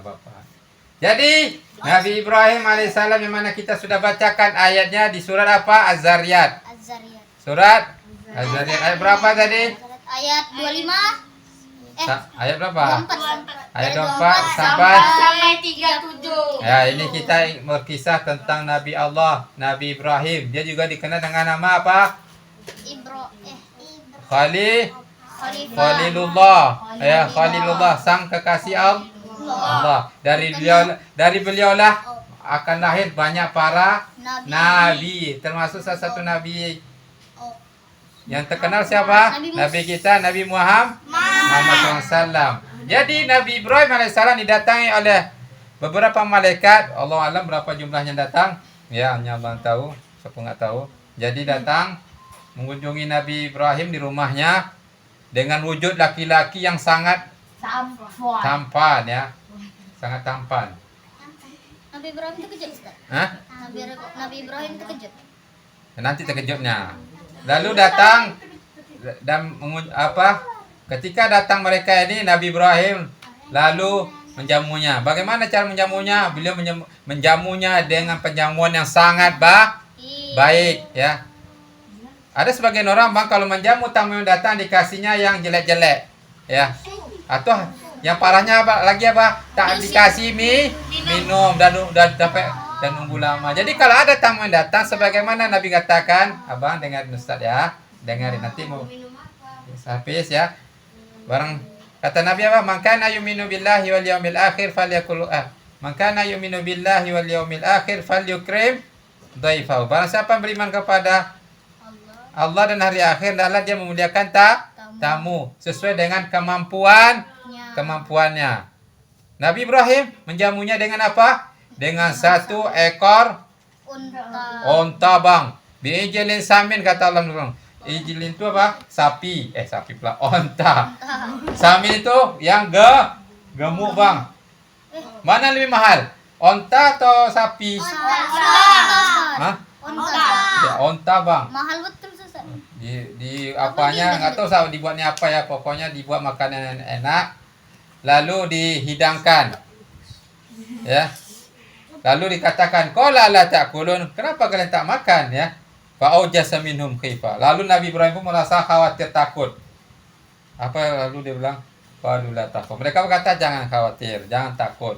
nggak apa-apa. Jadi Nabi Ibrahim alaihissalam yang mana kita sudah bacakan ayatnya di surat apa? Az-Zariyat. Surat Az-Zariyat ayat berapa tadi? Ayat 25. Ayat berapa? 24. Ayat 24 sampai 37. ya, ini kita berkisah tentang Nabi Allah, Nabi Ibrahim. Dia juga dikenal dengan nama apa? Khalilullah. Ya, Khalilullah, sang kekasih Allah. Dari beliaulah akan lahir banyak para nabi, termasuk salah satu nabi yang terkenal siapa? Nabi kita, Nabi Muhammad SAW. Jadi Nabi Ibrahim AS didatangi oleh beberapa malaikat. Allah alam berapa jumlahnya datang. Ya, hanya Allah tahu. Siapa nggak tahu. Jadi datang mengunjungi Nabi Ibrahim di rumahnya dengan wujud laki-laki yang sangat tampan, ya. Sangat tampan. Nabi Ibrahim terkejut, Ustaz. Hah? Nabi Ibrahim terkejut. Nanti terkejutnya. Lalu datang dan ketika datang mereka ini, Nabi Ibrahim lalu menjamunya. Bagaimana cara menjamunya? Beliau menjamunya dengan penjamuan yang sangat baik, ya. Ada sebagian orang bang kalau menjamu tamu yang datang dikasihnya yang jelek-jelek, ya. Atau yang parahnya tak dikasih minum dan nunggu lama. Jadi kalau ada tamu yang datang, sebagaimana Nabi katakan, abang dengar Ustaz ya, dengarin nanti mau habis ya. Barang kata Nabi apa? Man kana yu'minu billahi wal yaumil akhir falyakul man kana yu'minu billahi wal yaumil akhir falyukrim dhaifahu. Barang siapa beriman kepada Allah dan hari akhir, hendaklah dia memuliakan tamu sesuai dengan kemampuannya. Nabi Ibrahim menjamunya dengan apa? Dengan satu ekor unta bang. Biijlin samin kata Allah bang. Ijlin itu apa? Sapi pula. Unta. Samin itu yang gemuk bang. Mana lebih mahal? Unta atau sapi? Hah? Ya, unta bang. Mahal betul, Ustaz. Di apanya nggak tahu saya dibuatnya apa ya. Pokoknya dibuat makanan yang enak. Lalu dihidangkan. Ya. Lalu dikatakan, qala la ta'kulun, kenapa kalian tak makan, ya? Fa'aujasa minhum khifa. Lalu Nabi Ibrahim pun merasa khawatir, takut. Apa lalu dia bilang? Qalu la takhaf. Mereka berkata jangan khawatir, jangan takut.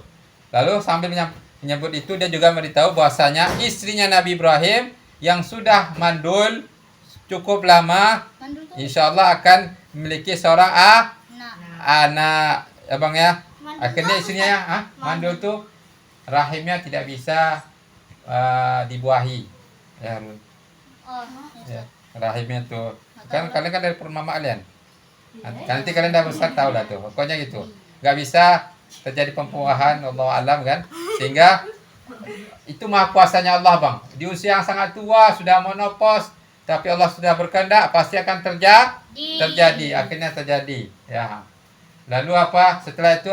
Lalu sambil menyebut itu dia juga memberitahu bahwasanya istrinya Nabi Ibrahim yang sudah mandul cukup lama, insyaallah akan memiliki seorang anak, ya Bang ya. Akhirnya istrinya ya, mandul tuh rahimnya tidak bisa dibuahi, ya, ya rahimnya tuh kan kalian kan dari perut mama kalian, nanti kalian dah besar tahu lah tuh, pokoknya gitu, nggak bisa terjadi pembuahan, Allah alam kan, sehingga itu maha kuasanya Allah bang, di usia yang sangat tua sudah menopause, tapi Allah sudah berkehendak pasti akan terjadi, akhirnya terjadi, ya. Lalu setelah itu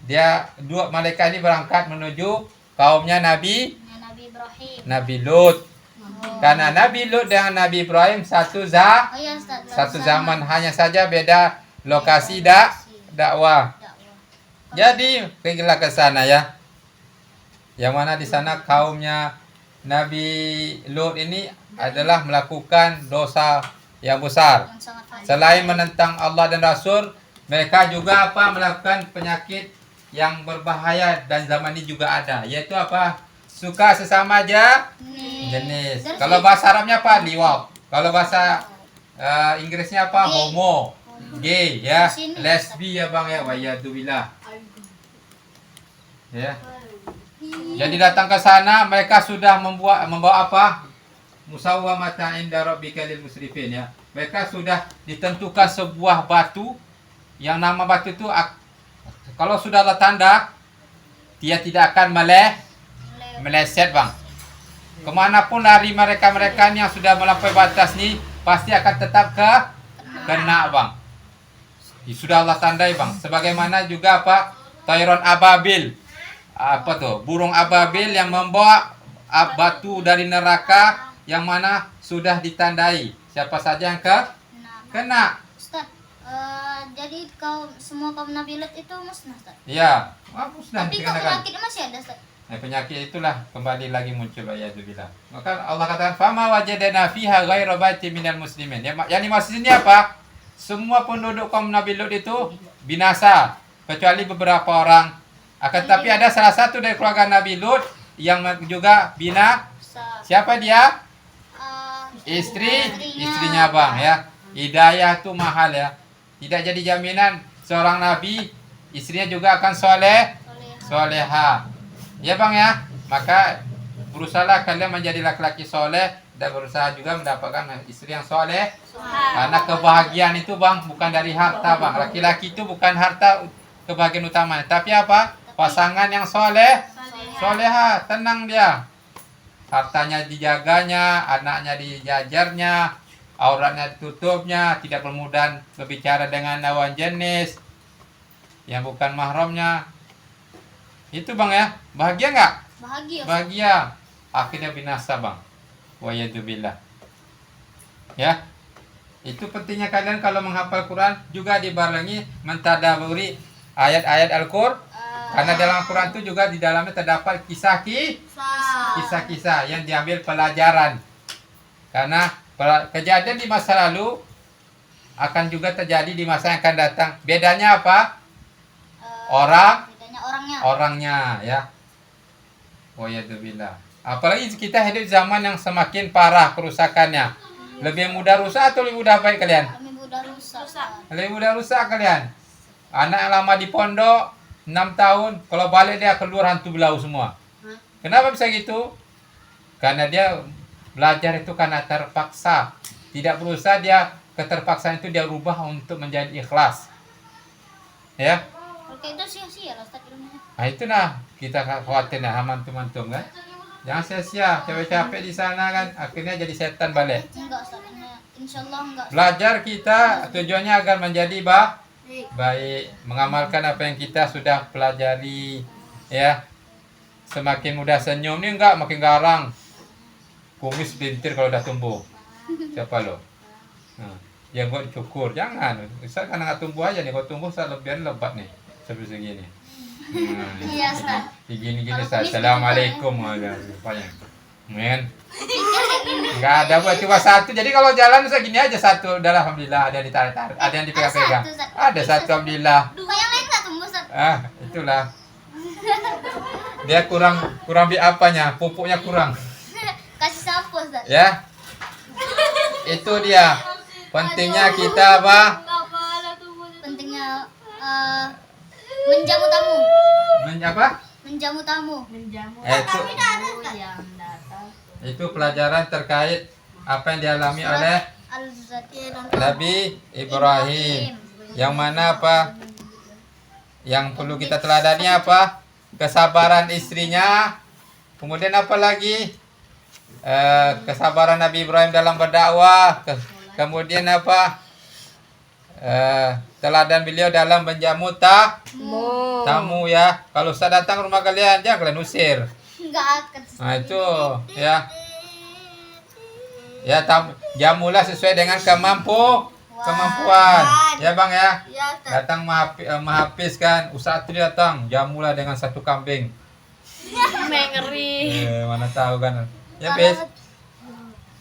dia dua malaikat ini berangkat menuju kaumnya Nabi Lut. Karena Nabi Lut dengan Nabi Ibrahim satu zaman, hanya saja beda lokasi dakwah. Jadi pergilah ke sana ya. Yang mana di sana kaumnya Nabi Lut ini adalah melakukan dosa yang besar. Selain menentang Allah dan Rasul, mereka juga melakukan penyakit yang berbahaya dan zaman ini juga ada, yaitu suka sesama jenis. Kalau bahasa Arabnya liwat. Kalau bahasa Inggrisnya homo, gay ya, lesbi ya bang ya, wayadubillah. Ya. Jadi datang ke sana mereka sudah membawa musawwamatan inda rabbika lil musrifin ya. Mereka sudah ditentukan sebuah batu yang nama batu itu kalau sudah ada tanda, dia tidak akan meleset bang. Kemanapun lari mereka yang sudah melampaui batas ni, pasti akan tetap kena bang. Sudah Allah tandai bang. Sebagaimana juga Tayron ababil, burung ababil yang membawa batu dari neraka yang mana sudah ditandai. Siapa saja yang kena. Ustaz, Jadi semua kaum Nabi Lut itu musnah, Ustaz. Ya, musnah Tapi kok dikarenakan. penyakit masih ada, Ustaz? Penyakit itulah kembali lagi muncul ayatullah. Maka Allah katakan fama wajadana fiha ghaira baitin minal muslimin. Yang dimaksud ini apa? Semua penduduk kaum Nabi Lut itu binasa kecuali beberapa orang. Akan tapi ada salah satu dari keluarga Nabi Lut yang juga Ustaz. Siapa dia? Istrinya. Istrinya Bang ya. Hidayah itu mahal ya. Tidak jadi jaminan seorang nabi istrinya juga akan soleha. Ya Bang ya. Maka berusahalah kalian menjadi laki-laki soleh dan berusaha juga mendapatkan istri yang soleh. Karena kebahagiaan itu Bang bukan dari harta Bang. Laki-laki itu bukan harta kebahagiaan utamanya, tapi apa? Pasangan yang soleha, tenang dia. Hartanya dijaganya, anaknya dijajarnya, auratnya ditutupnya, tidak bermudah berbicara dengan lawan jenis yang bukan mahramnya. Itu Bang ya. Bahagia nggak? Bahagia. Bahagia. Akhirnya binasa Bang. Wa'iyadzubillah. Ya. Itu pentingnya kalian kalau menghafal Quran juga dibarengi mentadaburi ayat-ayat Al-Qur'an. Karena dalam Al-Quran itu juga di dalamnya terdapat kisah-kisah yang diambil pelajaran. Karena kejadian di masa lalu akan juga terjadi di masa yang akan datang. Bedanya apa? Bedanya Orangnya ya. Wa'iyadzubillah. Apalagi kita hidup zaman yang semakin parah kerusakannya. Lebih mudah rusak atau lebih mudah baik kalian? Lebih mudah rusak. Lebih mudah rusak kalian. Anak yang lama di pondok 6 tahun, kalau balik dia keluar hantu belau semua. Kenapa bisa gitu? Karena dia belajar itu karena terpaksa. Tidak berusaha, dia keterpaksaan itu dia rubah untuk menjadi ikhlas. Ya. Kalau kayak itu sia-sia lah Ustaz ilmunya. Nah itu nah, kita khawatir nah mantum-mantum kan. Jangan sia-sia, capek-capek di sana kan, akhirnya jadi setan balik. Enggak Ustaz, insyaallah enggak. Belajar kita tujuannya agar menjadi baik, mengamalkan apa yang kita sudah pelajari ya. Semakin mudah senyum nih enggak makin garang. Kumis bintir kalau udah tumbuh. Siapa lo? Nah, yang buat cukur jangan. Bisa karena nggak tumbuh aja nih, kalau tumbuh saya lebihan lebat nih seperti segini. Iya Ustaz. Gini Kalau Ustaz. kumis Assalamualaikum warahmatullahi men. Enggak ada buat cuma satu. Jadi kalau jalan Ustaz gini aja satu. Udah alhamdulillah ada yang ditarik-tarik, ada yang dipegang-pegang. Ada satu alhamdulillah. Kok yang lain enggak tumbuh Ustaz? Itulah. Dia kurang apanya? Pupuknya kurang. Kasih sampo Ustaz. Ya. Itu dia. Pentingnya kita apa? Pentingnya menjamu tamu. Menjamu tamu. Itu pelajaran terkait apa yang dialami oleh Nabi Ibrahim. Yang mana apa? Yang perlu kita teladani apa? Kesabaran istrinya. Kemudian apa lagi? Kesabaran Nabi Ibrahim dalam berdakwah. Kemudian apa? Teladan beliau dalam menjamu tamu ya. Kalau Ustaz datang ke rumah kalian, jangan kalian usir. Enggak akan. Nah itu ya. Ya jamulah sesuai dengan kemampuan. Ya Bang ya. Datang menghabiskan Ustaz itu datang, jamulah dengan satu kambing. Ngeri. Mana tahu kan. Ya Kalau Bes.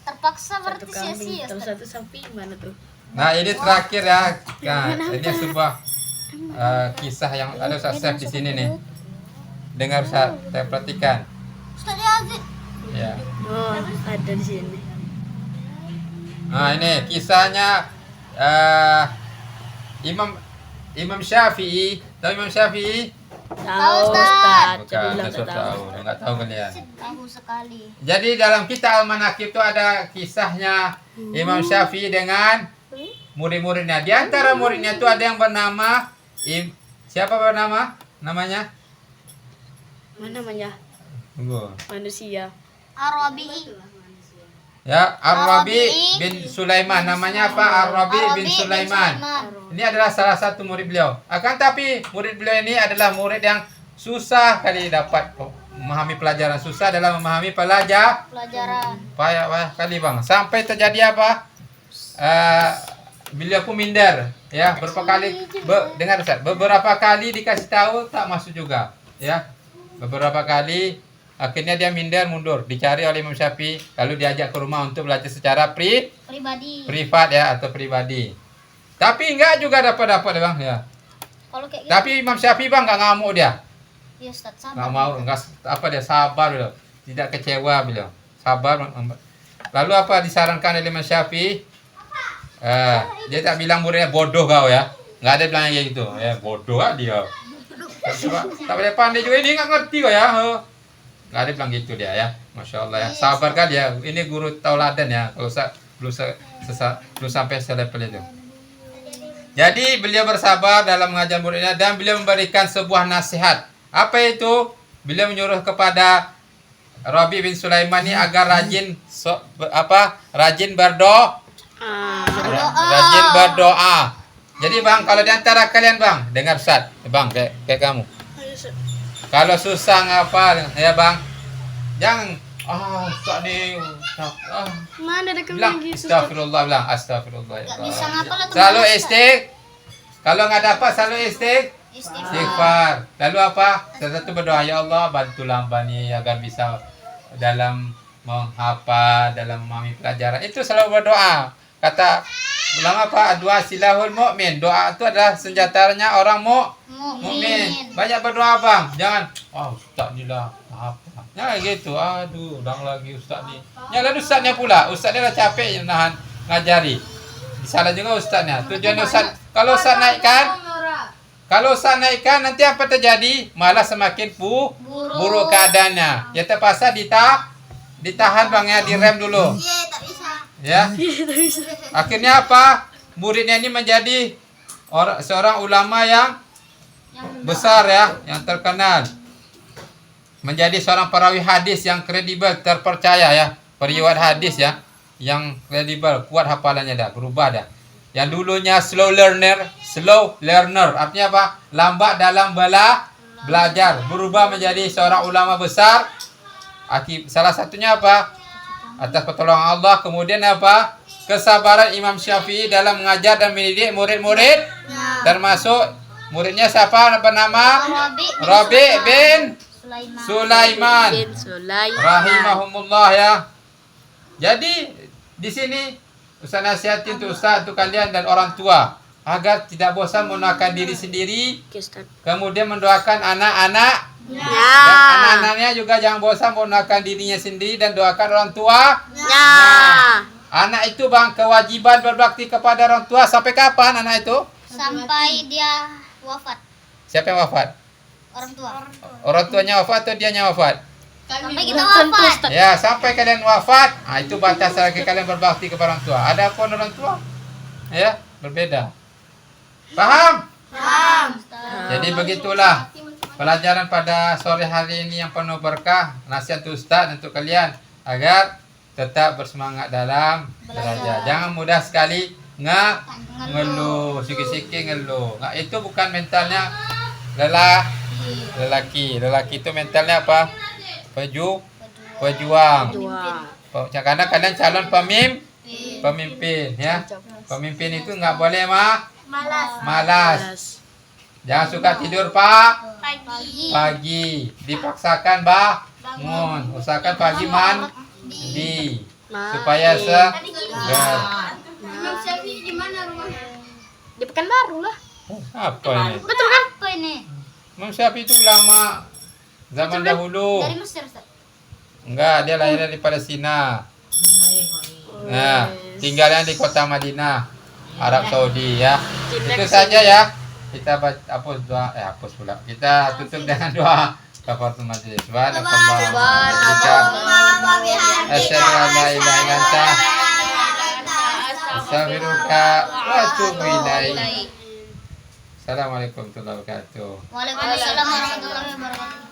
terpaksa berarti sia-sia Tahu Ustaz. satu sapi mana tuh? Nah ini terakhir ya. Nah, ini sebuah kisah yang ada Ustaz Syaf di sini nih. Dengar Ustaz, saya perhatikan. Ustaz Yazid. Ya. Oh, ada di sini. Nah ini kisahnya Imam Syafi'i. Tahu Imam Syafi'i? Tahu Ustaz. Bukan, Coba bilang Ustaz tahu. Nggak tahu kalian. Tahu sekali. Jadi dalam kitab Al-Manaqib itu ada kisahnya Imam Syafi'i dengan murid-muridnya. Di antara muridnya itu ada yang bernama siapa bernama? Namanya? Mana namanya? Tunggu. Manusia. Arabi. Ya, Ar-Rabi Ar-Rabi bin Sulaiman. Namanya apa? Ar-Rabi bin Sulaiman. Ini adalah salah satu murid beliau. Akan tapi murid beliau ini adalah murid yang susah kali dapat memahami pelajaran. Susah dalam memahami Pelajaran. payah kali Bang. Sampai terjadi apa? beliau pun minder, ya, beberapa kali dengar Ustaz, beberapa kali dikasih tahu tak masuk juga, ya. Beberapa kali akhirnya dia minder mundur, dicari oleh Imam Syafi'i, lalu diajak ke rumah untuk belajar secara Pribadi. privat ya atau pribadi. Tapi enggak juga dapat Bang ya. Kalau kayak gitu. Tapi Imam Syafi'i Bang enggak ngamuk dia. Ya Ustaz, Enggak sabar. mau, enggak apa dia sabar beliau. Tidak kecewa beliau. Sabar. Lalu apa disarankan oleh Imam Syafi'i? Dia tak bilang muridnya bodoh kau ya. Enggak ada bilang kayak gitu. Ya bodoh lah dia. Tak boleh pandai juga ini enggak ngerti kok ya. Enggak ada bilang gitu dia ya. Masya Allah ya. Sabar kan dia. Ini guru tauladan ya. Kalau belum sampai selevel itu. Jadi beliau bersabar dalam mengajar muridnya dan beliau memberikan sebuah nasihat. Apa itu? Beliau menyuruh kepada Rabi bin Sulaiman ini agar rajin rajin berdoa. Rajin berdoa. Jadi Bang, kalau di antara kalian Bang, dengar Ustaz, Bang kayak kamu. Kalau susah ngapa ya Bang? Jangan Ustaz ni Mana ada bilang kembang gitu? astagfirullah, bilang astagfirullah. Gak bisa ngapal atau Selalu gimana, Ustaz? istik. Kalau nggak dapat selalu istighfar. Lalu apa? Satu berdoa, ya Allah bantulah hamba ni agar bisa dalam menghafal, dalam memahami pelajaran. Itu selalu berdoa. Kata ulama apa? Doa silahul mukmin. Doa itu adalah senjatanya orang mukmin. Banyak berdoa Bang. Jangan ustaz ni lah apa. Jangan gitu. Aduh, ulang lagi ustaz ni. Ya lalu ustaznya pula. Ustaznya dah capek nahan ngajari. Salah juga ustaznya. Tujuan ustaz kalau ustaz naikkan nanti apa terjadi? Malah semakin buruk keadaannya. Ya terpaksa ditahan Bang ya, direm dulu. Iya, tak bisa. Ya. Akhirnya apa? Muridnya ini menjadi seorang ulama yang besar ya, yang terkenal. Menjadi seorang perawi hadis yang kredibel, terpercaya ya. Periwayat hadis ya, yang kredibel, kuat hafalannya dah, berubah dah. Yang dulunya slow learner, artinya apa? Lambat dalam belajar, berubah menjadi seorang ulama besar. Salah satunya apa? Atas pertolongan Allah. Kemudian apa? Kesabaran Imam Syafi'i dalam mengajar dan mendidik murid-murid. Termasuk muridnya siapa bernama? Rabi bin Sulaiman. Rahimahumullah ya. Jadi di sini Ustaz nasihatin untuk Ustaz, untuk kalian dan orang tua agar tidak bosan mendoakan diri sendiri, kemudian mendoakan anak-anak. Dan anak-anaknya juga jangan bosan mendoakan dirinya sendiri dan doakan orang tua. Anak itu Bang, kewajiban berbakti kepada orang tua sampai kapan anak itu? Sampai dia wafat. Siapa yang wafat? Orang tua. Orang tuanya wafat atau dianya wafat? Sampai kita wafat. Ya, sampai kalian wafat. Itu batas lagi kalian berbakti kepada orang tua. Ada pun orang tua ya, berbeda. Paham? Paham. Jadi begitulah pelajaran pada sore hari ini yang penuh berkah. Nasihat Ustaz untuk kalian agar tetap bersemangat dalam belajar. Jangan mudah sekali ngeluh, sikit-sikit ngeluh. Itu bukan mentalnya lelaki. Lelaki itu mentalnya apa? Pejuang. Karena kalian calon pemimpin ya. Pemimpin itu nggak boleh malas. Jangan suka tidur pagi. Dipaksakan bangun. Usahakan pagi mandi supaya segar. Imam Syafi'i di mana rumahnya? Di Pekanbaru lah. Apa ini? Betul kan? Apa ini? Imam Syafi'i itu ulama zaman dahulu. Dari Mesir, Ustaz. Enggak, dia lahirnya di Palestina. Nah, tinggalnya di kota Madinah, Arab Saudi ya. Itu saja ya. Kita hapus doa, hapus pula. Kita tutup dengan doa kafaratul majlis. Subhanallah. Asyhadu an la ilaha illa anta astaghfiruka wa atubu ilaik. Assalamualaikum warahmatullahi wabarakatuh. Waalaikumsalam warahmatullahi wabarakatuh.